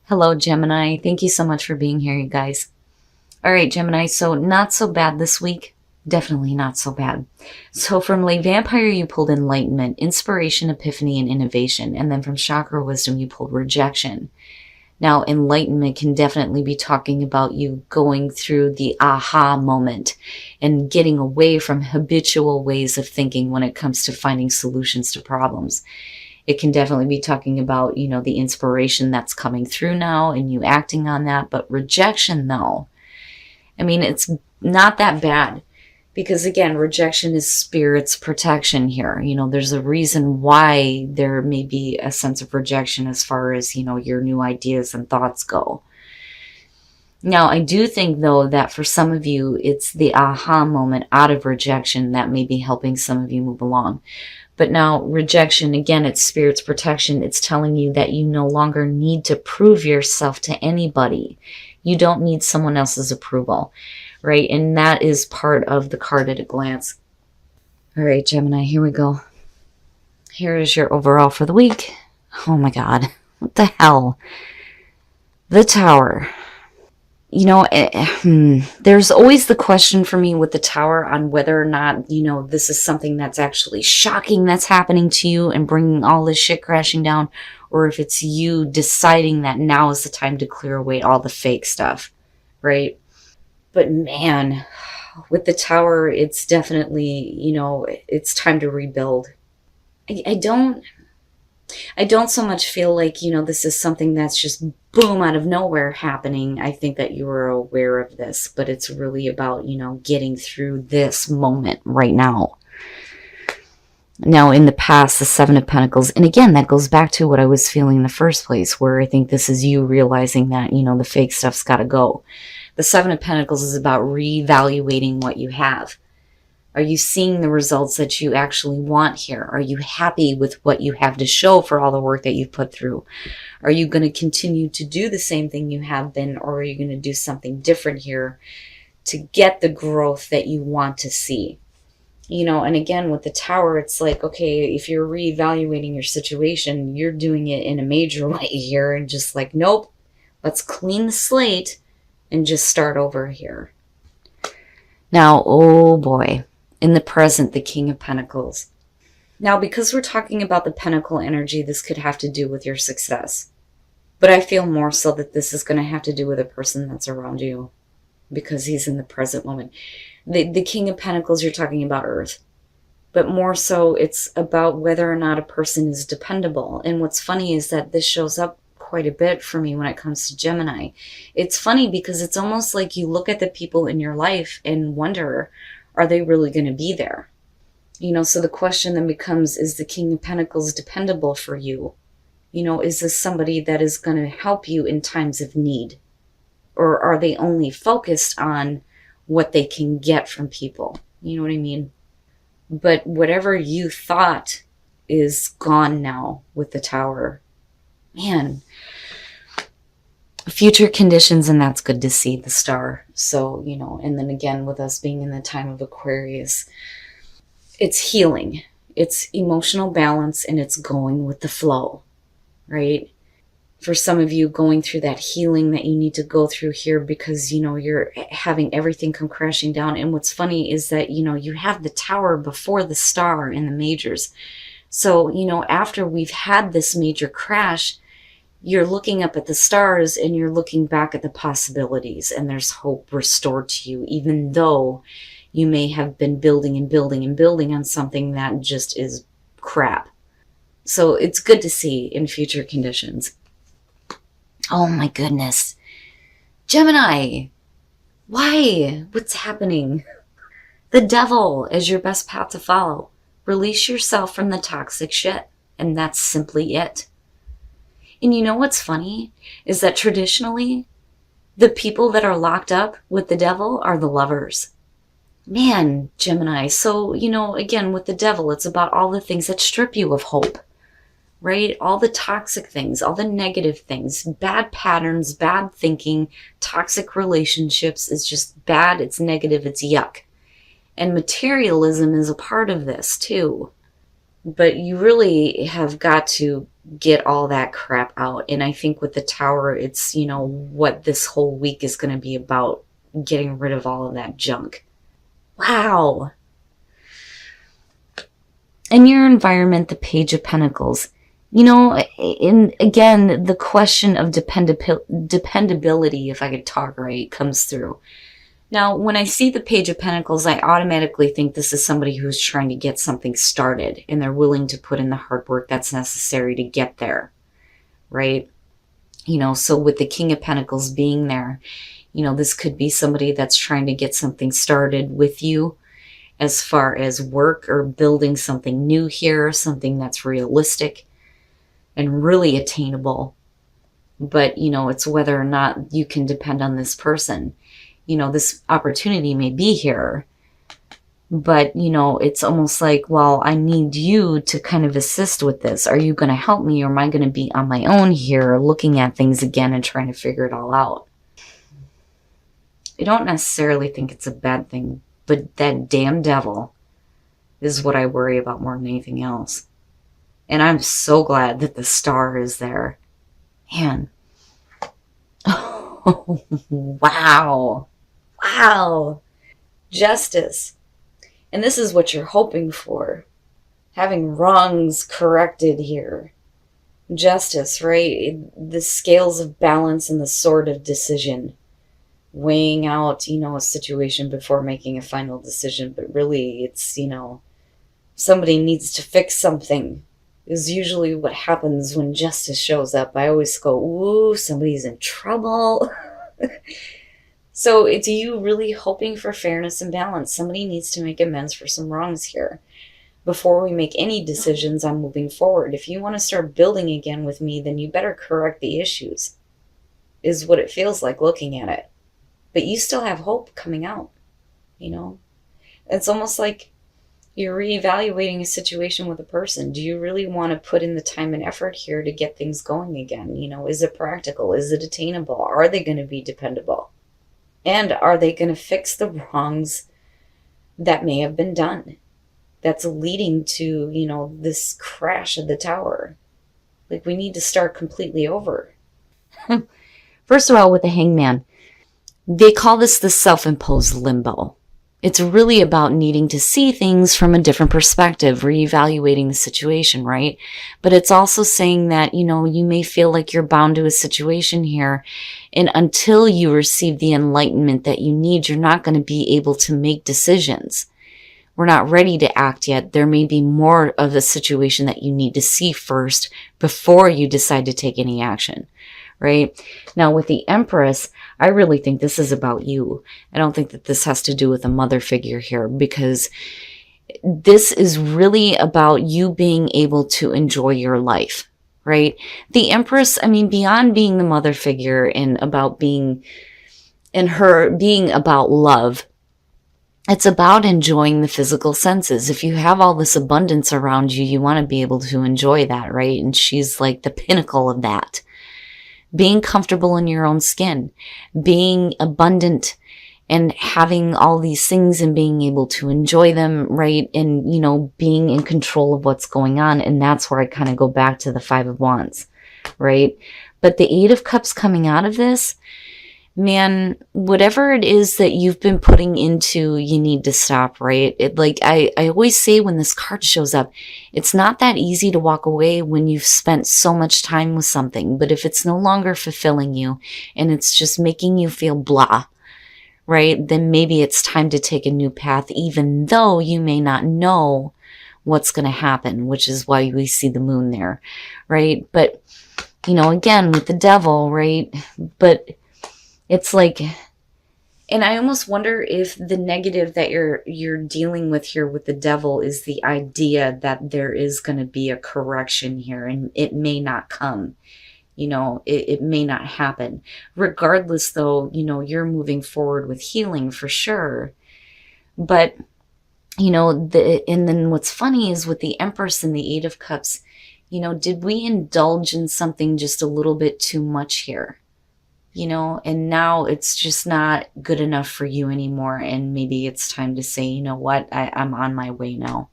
Hello, Gemini. Thank you so much for being here, you guys. All right, Gemini, so not so bad this week. Definitely not so bad. So from Late Vampire, you pulled Enlightenment, Inspiration, Epiphany, and Innovation. And then from Chakra Wisdom, you pulled Rejection. Now, Enlightenment can definitely be talking about you going through the aha moment and getting away from habitual ways of thinking when it comes to finding solutions to problems. It can definitely be talking about, the inspiration that's coming through now and you acting on that. But rejection, though, I mean, it's not that bad because, again, rejection is spirit's protection here. There's a reason why there may be a sense of rejection as far as, your new ideas and thoughts go. Now, I do think, though, that for some of you, it's the aha moment out of rejection that may be helping some of you move along. But now rejection, again, it's spirit's protection. It's telling you that you no longer need to prove yourself to anybody. You don't need someone else's approval, right? And that is part of the card at a glance. All right, Gemini, here we go. Here is your overall for the week. Oh my God, what the hell? The Tower. There's always the question for me with the Tower on whether or not, this is something that's actually shocking that's happening to you and bringing all this shit crashing down, or if it's you deciding that now is the time to clear away all the fake stuff, right? But man, with the Tower, it's definitely, it's time to rebuild. I don't so much feel like, this is something that's just boom out of nowhere happening. I think that you were aware of this, but it's really about, getting through this moment right now. Now, in the past, the Seven of Pentacles, and again, that goes back to what I was feeling in the first place, where I think this is you realizing that, the fake stuff's got to go. The Seven of Pentacles is about reevaluating what you have. Are you seeing the results that you actually want here? Are you happy with what you have to show for all the work that you've put through? Are you going to continue to do the same thing you have been, or are you going to do something different here to get the growth that you want to see? And again, with the Tower, it's like, okay, if you're reevaluating your situation, you're doing it in a major way here and just like, nope, let's clean the slate and just start over here. Now, oh boy. In the present, the King of Pentacles. Now, because we're talking about the Pentacle energy, this could have to do with your success. But I feel more so that this is going to have to do with a person that's around you because he's in the present moment. The King of Pentacles, you're talking about Earth. But more so, it's about whether or not a person is dependable. And what's funny is that this shows up quite a bit for me when it comes to Gemini. It's funny because it's almost like you look at the people in your life and wonder, are they really going to be there? So the question then becomes, is the King of Pentacles dependable for you? Is this somebody that is going to help you in times of need? Or are they only focused on what they can get from people? You know what I mean? But whatever you thought is gone now with the Tower. Man, future conditions, and that's good to see, the Star. So, and then again, with us being in the time of Aquarius, it's healing, it's emotional balance, and it's going with the flow, right? For some of you, going through that healing that you need to go through here because, you're having everything come crashing down. And what's funny is that, you have the Tower before the Star in the majors. So, after we've had this major crash, you're looking up at the stars and you're looking back at the possibilities, and there's hope restored to you, even though you may have been building and building and building on something that just is crap. So it's good to see in future conditions. Oh my goodness. Gemini, why? What's happening? The Devil is your best path to follow. Release yourself from the toxic shit, and that's simply it. And you know what's funny is that traditionally, the people that are locked up with the Devil are the lovers. Man, Gemini. So, again, with the Devil, it's about all the things that strip you of hope, right? All the toxic things, all the negative things, bad patterns, bad thinking, toxic relationships. It's just bad. It's negative. It's yuck. And materialism is a part of this too. But you really have got to get all that crap out. And I think with the Tower, it's, you know, what this whole week is going to be about, getting rid of all of that junk. Wow. In your environment, the Page of Pentacles. You know, again, the question of dependability, if I could talk right, comes through. Now, when I see the Page of Pentacles, I automatically think this is somebody who's trying to get something started, and they're willing to put in the hard work that's necessary to get there, right? You know, so with the King of Pentacles being there, you know, this could be somebody that's trying to get something started with you as far as work or building something new here, something that's realistic and really attainable. But, you know, it's whether or not you can depend on this person. You know, this opportunity may be here, but, you know, it's almost like, well, I need you to kind of assist with this. Are you going to help me, or am I going to be on my own here looking at things again and trying to figure it all out? I don't necessarily think it's a bad thing, but that damn devil is what I worry about more than anything else. And I'm so glad that the Star is there. Man. Oh, wow. Wow. Justice. And this is what you're hoping for. Having wrongs corrected here. Justice, right? The scales of balance and the sword of decision. Weighing out, you know, a situation before making a final decision. But really, it's, you know, somebody needs to fix something. Is usually what happens when justice shows up. I always go, ooh, somebody's in trouble. So it's you really hoping for fairness and balance. Somebody needs to make amends for some wrongs here before we make any decisions on moving forward. If you want to start building again with me, then you better correct the issues, is what it feels like looking at it. But you still have hope coming out, you know? It's almost like you're reevaluating a situation with a person. Do you really want to put in the time and effort here to get things going again? You know, is it practical? Is it attainable? Are they going to be dependable? And are they going to fix the wrongs that may have been done that's leading to, you know, this crash of the Tower? Like, we need to start completely over. First of all, with the Hangman, they call this the self-imposed limbo. It's really about needing to see things from a different perspective, reevaluating the situation, right? But it's also saying that, you know, you may feel like you're bound to a situation here, and until you receive the enlightenment that you need, you're not going to be able to make decisions. We're not ready to act yet. There may be more of a situation that you need to see first before you decide to take any action, right? Now, with the Empress, I really think this is about you. I don't think that this has to do with a mother figure here, because this is really about you being able to enjoy your life, right? The Empress, I mean, beyond being the mother figure and about being, and her being about love, it's about enjoying the physical senses. If you have all this abundance around you, you want to be able to enjoy that, right? And she's like the pinnacle of that. Being comfortable in your own skin, being abundant and having all these things and being able to enjoy them, right? And, you know, being in control of what's going on. And that's where I kind of go back to the Five of Wands, right? But the Eight of Cups coming out of this, man, whatever it is that you've been putting into, you need to stop, right? It, like I always say when this card shows up, it's not that easy to walk away when you've spent so much time with something. But if it's no longer fulfilling you and it's just making you feel blah, right? Then maybe it's time to take a new path, even though you may not know what's going to happen, which is why we see the moon there, right? But, you know, again, with the devil, right? But it's like, and I almost wonder if the negative that you're dealing with here with the devil is the idea that there is going to be a correction here, and it may not come. You know, it may not happen. Regardless, though, you know, you're moving forward with healing for sure. But, you know, and then what's funny is with the Empress and the Eight of Cups, you know, did we indulge in something just a little bit too much here? You know, and now it's just not good enough for you anymore. And maybe it's time to say, you know what, I'm on my way now.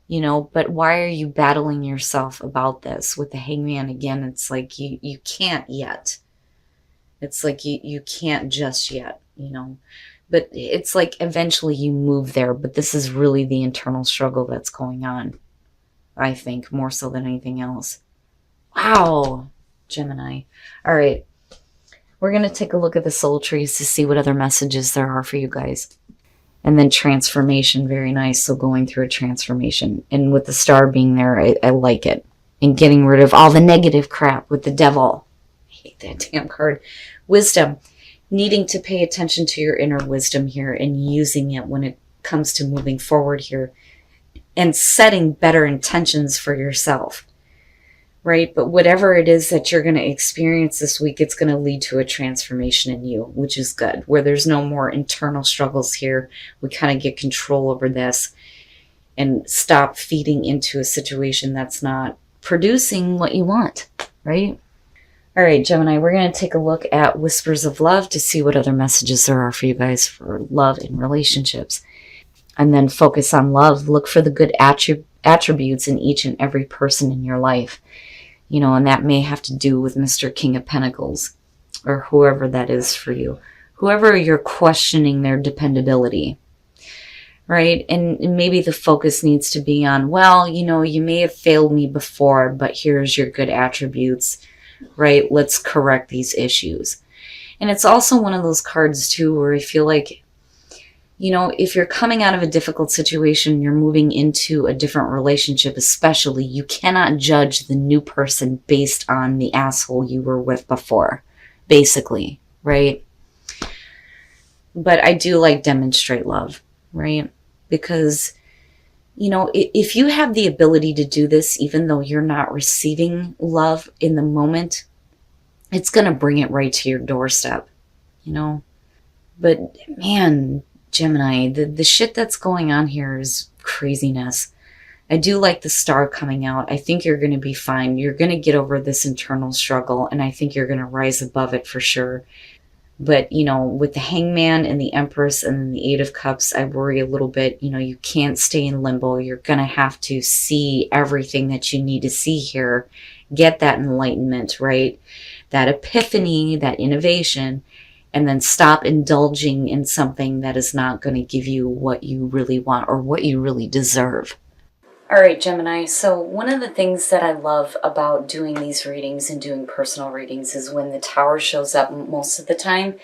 you know, but why are you battling yourself about this? With the Hangman, again, it's like you can't yet. It's like you can't just yet, you know. But it's like eventually you move there, but this is really the internal struggle that's going on, I think, more so than anything else. Wow, Gemini. All right, we're going to take a look at the soul trees to see what other messages there are for you guys. And then transformation, very nice. So going through a transformation. And with the star being there, I like it. And getting rid of all the negative crap with the devil. I hate that damn card. Wisdom. Needing to pay attention to your inner wisdom here and using it when it comes to moving forward here. And setting better intentions for yourself. Right? But whatever it is that you're going to experience this week, it's going to lead to a transformation in you, which is good. Where there's no more internal struggles here, we kind of get control over this and stop feeding into a situation that's not producing what you want, right? All right, Gemini, we're going to take a look at Whispers of Love to see what other messages there are for you guys for love and relationships. And then focus on love. Look for the good attributes in each and every person in your life. You know, and that may have to do with Mr. King of Pentacles or whoever that is for you. Whoever you're questioning their dependability, right? And maybe the focus needs to be on, well, you know, you may have failed me before, but here's your good attributes, right? Let's correct these issues. And it's also one of those cards, too, where I feel like, you know, if you're coming out of a difficult situation, you're moving into a different relationship, especially, you cannot judge the new person based on the asshole you were with before, basically, right? But I do like demonstrate love, right? Because, you know, if you have the ability to do this, even though you're not receiving love in the moment, it's going to bring it right to your doorstep, you know? But man, Gemini, the shit that's going on here is craziness. I do like the star coming out. I think you're going to be fine. You're going to get over this internal struggle, and I think you're going to rise above it for sure. But, you know, with the Hangman and the Empress and then the Eight of Cups, I worry a little bit. You know, you can't stay in limbo. You're going to have to see everything that you need to see here. Get that enlightenment, right? That epiphany, that innovation. And then stop indulging in something that is not going to give you what you really want or what you really deserve. All right, Gemini. So one of the things that I love about doing these readings and doing personal readings is when the Tower shows up most of the time,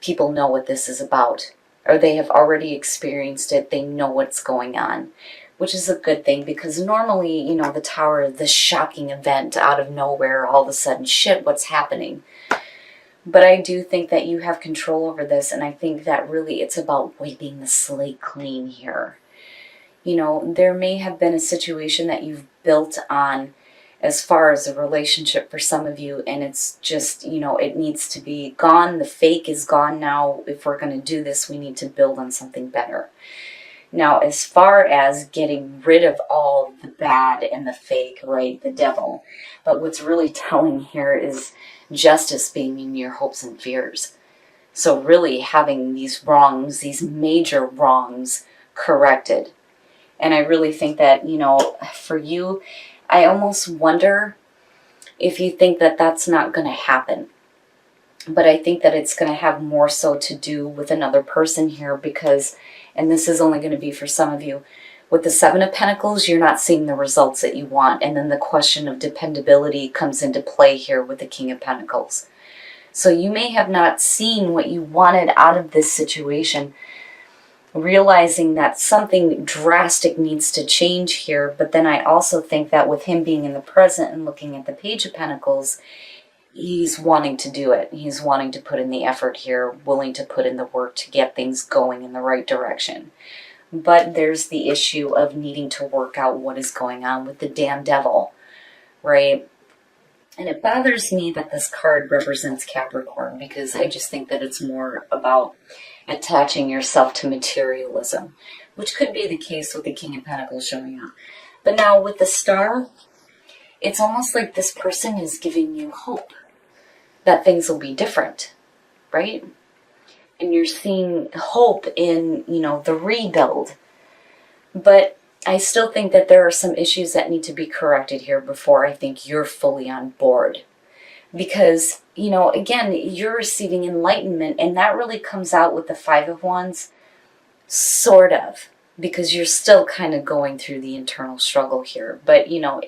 people know what this is about. Or they have already experienced it. They know what's going on. Which is a good thing because normally, you know, the Tower is this shocking event out of nowhere. All of a sudden, shit, what's happening? But I do think that you have control over this, and I think that really it's about wiping the slate clean here. You know, there may have been a situation that you've built on as far as a relationship for some of you, and it's just, you know, it needs to be gone. The fake is gone now. If we're going to do this, we need to build on something better. Now, as far as getting rid of all the bad and the fake, right, the devil, but what's really telling here is justice being in your hopes and fears. So really having these wrongs, these major wrongs, corrected. And I really think that, you know, for you, I almost wonder if you think that that's not going to happen. But I think that it's going to have more so to do with another person here because, and this is only going to be for some of you, with the Seven of Pentacles, you're not seeing the results that you want. And then the question of dependability comes into play here with the King of Pentacles. So you may have not seen what you wanted out of this situation, realizing that something drastic needs to change here. But then I also think that with him being in the present and looking at the Page of Pentacles, he's wanting to do it. He's wanting to put in the effort here, willing to put in the work to get things going in the right direction. But there's the issue of needing to work out what is going on with the damn devil, right? And it bothers me that this card represents Capricorn because I just think that it's more about attaching yourself to materialism, which could be the case with the King of Pentacles showing up. But now with the Star, it's almost like this person is giving you hope that things will be different, right? And you're seeing hope in, you know, the rebuild. But I still think that there are some issues that need to be corrected here before I think you're fully on board. Because, you know, again, you're receiving enlightenment, and that really comes out with the Five of Wands, sort of, because you're still kind of going through the internal struggle here. But, you know,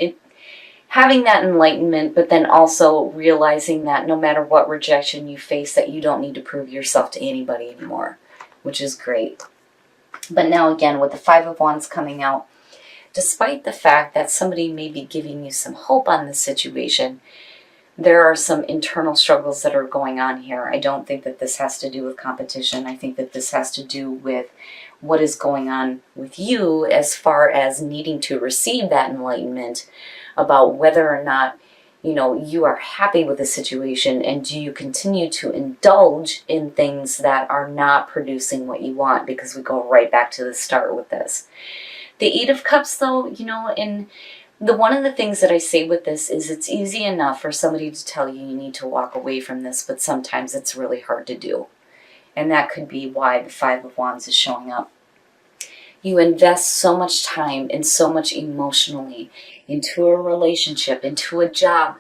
having that enlightenment, but then also realizing that no matter what rejection you face, that you don't need to prove yourself to anybody anymore, which is great. But now again, with the Five of Wands coming out, despite the fact that somebody may be giving you some hope on this situation, there are some internal struggles that are going on here. I don't think that this has to do with competition. I think that this has to do with what is going on with you as far as needing to receive that enlightenment about whether or not, you know, you are happy with the situation, and do you continue to indulge in things that are not producing what you want, because we go right back to the start with this. The Eight of Cups, though, you know, and one of the things that I say with this is it's easy enough for somebody to tell you you need to walk away from this, but sometimes it's really hard to do. And that could be why the Five of Wands is showing up. You invest so much time and so much emotionally into a relationship, into a job,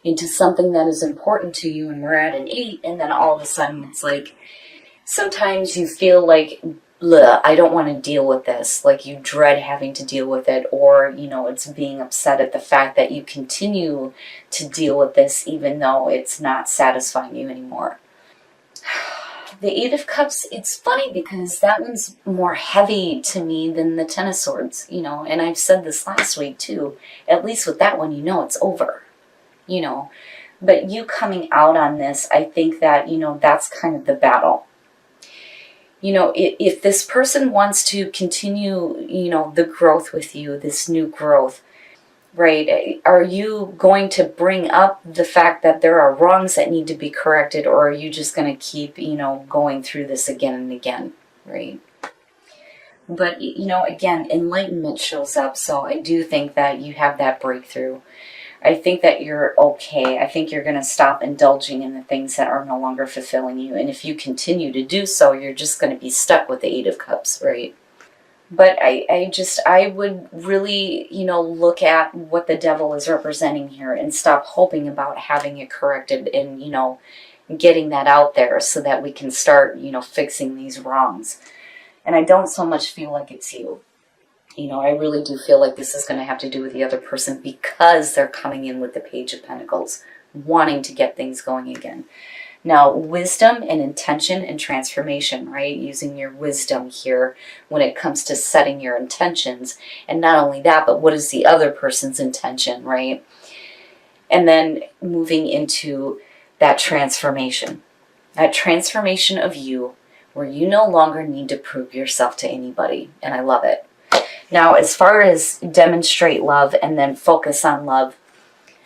into something that is important to you, and we're at an 8, and then all of a sudden it's like, sometimes you feel like, bleh, I don't want to deal with this. Like you dread having to deal with it, or, you know, it's being upset at the fact that you continue to deal with this even though it's not satisfying you anymore. The Eight of Cups, it's funny because that one's more heavy to me than the Ten of Swords, you know, and I've said this last week too. At least with that one, you know it's over, you know. But you coming out on this, I think that, you know, that's kind of the battle. You know, if this person wants to continue, you know, the growth with you, this new growth, right? Are you going to bring up the fact that there are wrongs that need to be corrected, or are you just going to keep, you know, going through this again and again, right? But, you know, again, enlightenment shows up, so I do think that you have that breakthrough. I think that you're okay. I think you're going to stop indulging in the things that are no longer fulfilling you, and if you continue to do so, you're just going to be stuck with the Eight of Cups, right? But I would really, you know, look at what the devil is representing here and stop hoping about having it corrected and, you know, getting that out there so that we can start, you know, fixing these wrongs. And I don't so much feel like it's you. You know, I really do feel like this is going to have to do with the other person, because they're coming in with the Page of Pentacles, wanting to get things going again. Now, wisdom and intention and transformation, right? Using your wisdom here when it comes to setting your intentions. And not only that, but what is the other person's intention, right? And then moving into that transformation. That transformation of you where you no longer need to prove yourself to anybody. And I love it. Now, as far as demonstrate love and then focus on love,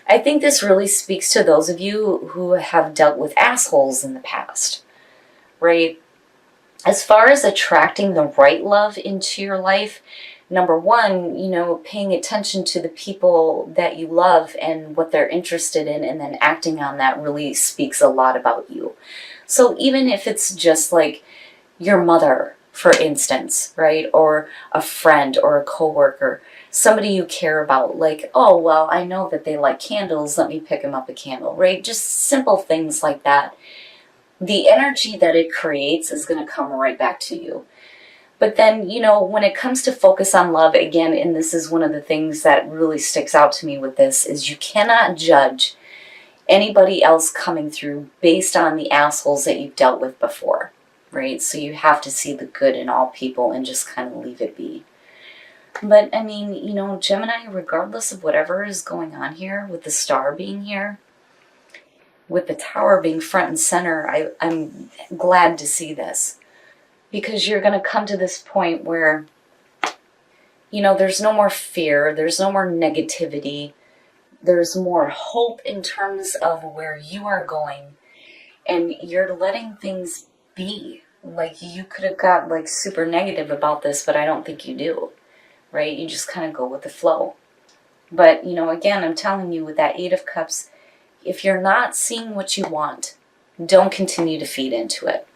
I think this really speaks to those of you who have dealt with assholes in the past, right? As far as attracting the right love into your life, number one, you know, paying attention to the people that you love and what they're interested in, and then acting on that really speaks a lot about you. So even if it's just like your mother, for instance, right? Or a friend or a coworker, somebody you care about, like, oh, well, I know that they like candles, let me pick them up a candle, right? Just simple things like that. The energy that it creates is going to come right back to you. But then, you know, when it comes to focus on love, again, and this is one of the things that really sticks out to me with this, is you cannot judge anybody else coming through based on the assholes that you've dealt with before, right? So you have to see the good in all people and just kind of leave it be. But, I mean, you know, Gemini, regardless of whatever is going on here, with the star being here, with the Tower being front and center, I'm glad to see this. Because you're going to come to this point where, you know, there's no more fear, there's no more negativity, there's more hope in terms of where you are going, and you're letting things be. Like, you could have got, like, super negative about this, but I don't think you do. Right? You just kind of go with the flow. But, you know, again, I'm telling you, with that Eight of Cups, if you're not seeing what you want, don't continue to feed into it.